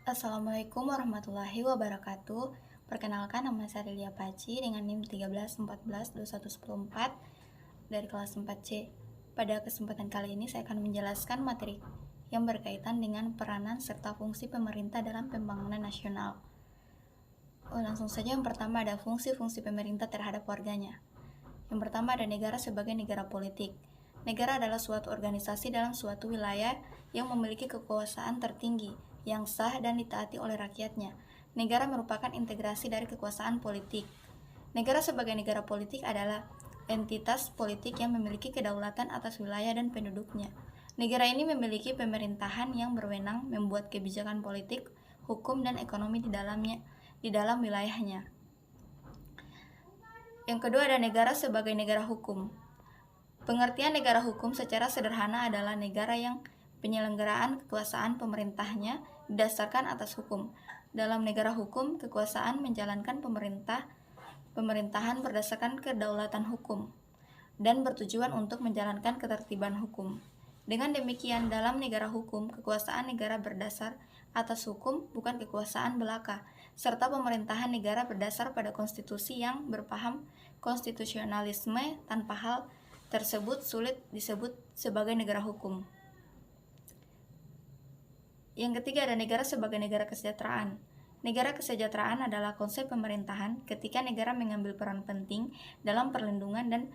Assalamualaikum warahmatullahi wabarakatuh. Perkenalkan, nama saya Delia Paci dengan NIM 13142114 dari kelas 4C. Pada kesempatan kali ini saya akan menjelaskan materi yang berkaitan dengan peranan serta fungsi pemerintah dalam pembangunan nasional. Langsung saja, yang pertama ada fungsi-fungsi pemerintah terhadap warganya. Yang pertama ada negara sebagai negara politik. Negara adalah suatu organisasi dalam suatu wilayah yang memiliki kekuasaan tertinggi, yang sah dan ditaati oleh rakyatnya. Negara merupakan integrasi dari kekuasaan politik. Negara sebagai negara politik adalah entitas politik yang memiliki kedaulatan atas wilayah dan penduduknya. Negara ini memiliki pemerintahan yang berwenang membuat kebijakan politik, hukum, dan ekonomi di dalam wilayahnya. Yang kedua ada negara sebagai negara hukum. Pengertian negara hukum secara sederhana adalah negara yang penyelenggaraan kekuasaan pemerintahnya didasarkan atas hukum. Dalam negara hukum, kekuasaan menjalankan pemerintahan berdasarkan kedaulatan hukum dan bertujuan untuk menjalankan ketertiban hukum. Dengan demikian, dalam negara hukum, kekuasaan negara berdasar atas hukum, bukan kekuasaan belaka, serta pemerintahan negara berdasar pada konstitusi yang berpaham konstitusionalisme. Tanpa hal tersebut sulit disebut sebagai negara hukum. Yang ketiga ada negara sebagai negara kesejahteraan. Negara kesejahteraan adalah konsep pemerintahan ketika negara mengambil peran penting dalam perlindungan dan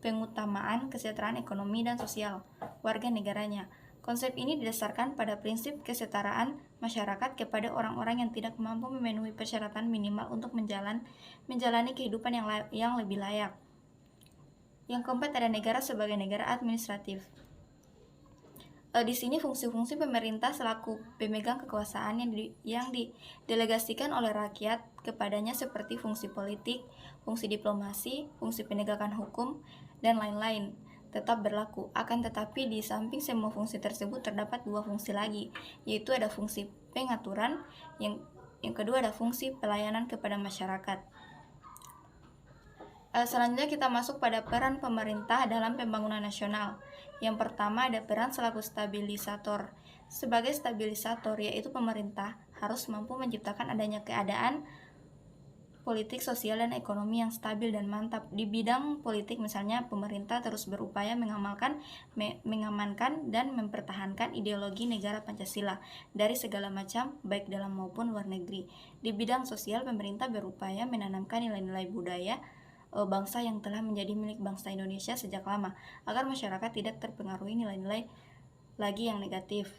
pengutamaan kesejahteraan ekonomi dan sosial warga negaranya. Konsep ini didasarkan pada prinsip kesetaraan masyarakat kepada orang-orang yang tidak mampu memenuhi persyaratan minimal untuk menjalani kehidupan yang lebih layak. Yang keempat ada negara sebagai negara administratif. Di sini fungsi-fungsi pemerintah selaku pemegang kekuasaan yang didelegasikan oleh rakyat kepadanya seperti fungsi politik, fungsi diplomasi, fungsi penegakan hukum, dan lain-lain tetap berlaku. Akan tetapi di samping semua fungsi tersebut terdapat dua fungsi lagi, yaitu ada fungsi pengaturan, yang kedua ada fungsi pelayanan kepada masyarakat. Selanjutnya kita masuk pada peran pemerintah dalam pembangunan nasional. Yang pertama ada peran selaku stabilisator. Sebagai stabilisator, yaitu pemerintah harus mampu menciptakan adanya keadaan politik, sosial, dan ekonomi yang stabil dan mantap. Di bidang politik misalnya, pemerintah terus berupaya mengamankan dan mempertahankan ideologi negara Pancasila dari segala macam, baik dalam maupun luar negeri. Di bidang sosial, pemerintah berupaya menanamkan nilai-nilai budaya bangsa yang telah menjadi milik bangsa Indonesia sejak lama, agar masyarakat tidak terpengaruhi nilai-nilai lagi yang negatif.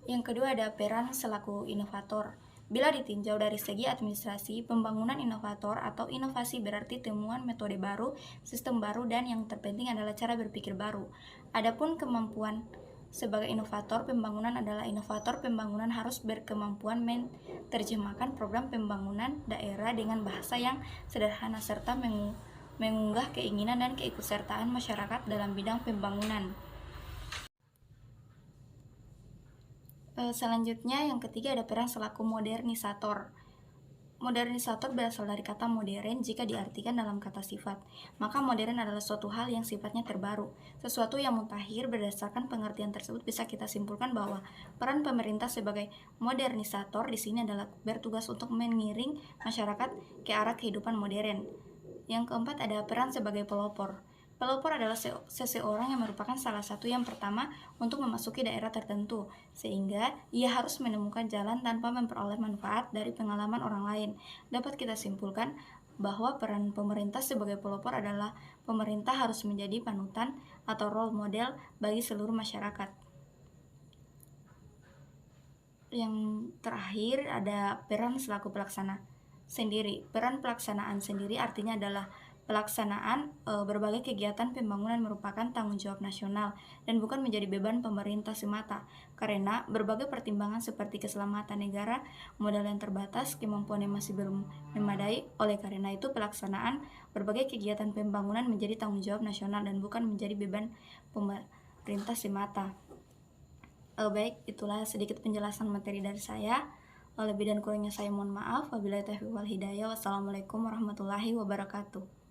Yang kedua ada peran selaku inovator. Bila ditinjau dari segi administrasi, pembangunan inovator atau inovasi berarti temuan metode baru, sistem baru, dan yang terpenting adalah cara berpikir baru. Adapun kemampuan sebagai inovator pembangunan adalah inovator pembangunan harus berkemampuan menerjemahkan program pembangunan daerah dengan bahasa yang sederhana serta mengunggah keinginan dan keikutsertaan masyarakat dalam bidang pembangunan. Selanjutnya yang ketiga ada peran selaku modernisator. Modernisator berasal dari kata modern jika diartikan dalam kata sifat. Maka modern adalah suatu hal yang sifatnya terbaru. Sesuatu yang mutakhir. Berdasarkan pengertian tersebut bisa kita simpulkan bahwa peran pemerintah sebagai modernisator di sini adalah bertugas untuk mengiring masyarakat ke arah kehidupan modern. Yang keempat ada peran sebagai pelopor. Pelopor adalah seseorang yang merupakan salah satu yang pertama untuk memasuki daerah tertentu, sehingga ia harus menemukan jalan tanpa memperoleh manfaat dari pengalaman orang lain. Dapat kita simpulkan bahwa peran pemerintah sebagai pelopor adalah pemerintah harus menjadi panutan atau role model bagi seluruh masyarakat. Yang terakhir ada peran selaku pelaksana sendiri. Peran pelaksanaan sendiri artinya adalah pelaksanaan berbagai kegiatan pembangunan merupakan tanggung jawab nasional dan bukan menjadi beban pemerintah semata, karena berbagai pertimbangan seperti keselamatan negara, modal yang terbatas, kemampuan yang masih belum memadai. Oleh karena itu, pelaksanaan berbagai kegiatan pembangunan menjadi tanggung jawab nasional dan bukan menjadi beban pemerintah semata. Baik, itulah sedikit penjelasan materi dari saya. Lebih dan kurangnya saya mohon maaf. Wabillahi taufiq wal hidayah. Wassalamualaikum warahmatullahi wabarakatuh.